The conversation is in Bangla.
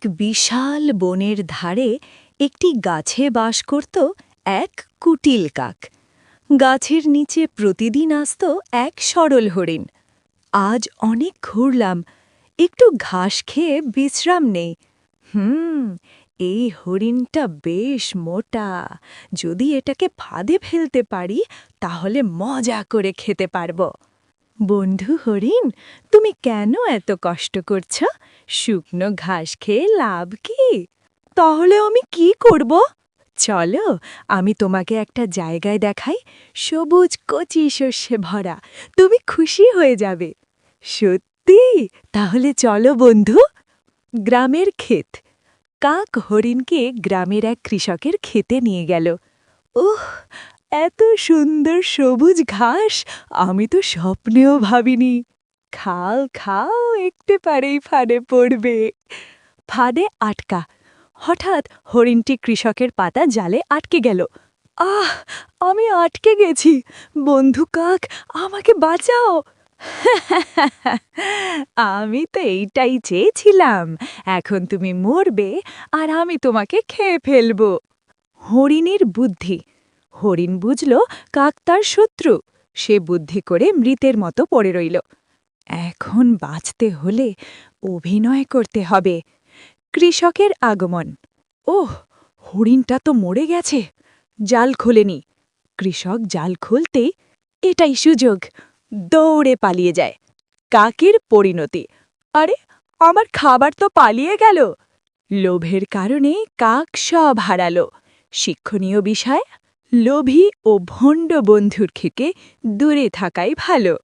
এক বিশাল বনের ধারে একটি গাছে বাস করত এক কুটিল কাক। গাছের নিচে প্রতিদিন আসত এক সরল হরিণ। আজ অনেক ঘুরলাম, একটু ঘাস খেয়ে বিশ্রাম নেই। এই হরিণটা বেশ মোটা, যদি এটাকে ফাঁদে ফেলতে পারি তাহলে মজা করে খেতে পারব। বন্ধু হরিণ, তুমি কেন এত কষ্ট করছ? শুকনো ঘাস খেয়ে লাভ কি? তাহলে আমি কি করব? চলো, আমি তোমাকে একটা জায়গায় দেখাই, সবুজ কচি শস্যে ভরা। তুমি খুশি হয়ে যাবে। সত্যি? তাহলে চলো বন্ধু। গ্রামের ক্ষেত। কাক হরিণকে গ্রামের এক কৃষকের ক্ষেতে নিয়ে গেল। উহ, এত সুন্দর সবুজ ঘাস আমি তো স্বপ্নেও ভাবিনি। খাও খাও, একটু পারেই ফাঁদে পড়বে। ফাঁদে আটকা। হঠাৎ হরিণটি কৃষকের পাতা জালে আটকে গেল। আহ, আমি আটকে গেছি। বন্ধু কাক, আমাকে বাঁচাও। আমি তো এইটাই চেয়েছিলাম। এখন তুমি মরবে আর আমি তোমাকে খেয়ে ফেলব। হরিণের বুদ্ধি। হরিণ বুঝল কাক তার শত্রু। সে বুদ্ধি করে মৃতের মতো পড়ে রইল। এখন বাঁচতে হলে অভিনয় করতে হবে। কৃষকের আগমন। ওহ, হরিণটা তো মরে গেছে। জাল খোলেনি। কৃষক জাল খুলতেই এটাই সুযোগ। দৌড়ে পালিয়ে যায়। কাকের পরিণতি। আরে, আমার খাবার তো পালিয়ে গেল। লোভের কারণে কাক সব হারালো। শিক্ষণীয় বিষয়, লোভী ও ভণ্ড বন্ধুর থেকে দূরে থাকাই ভালো।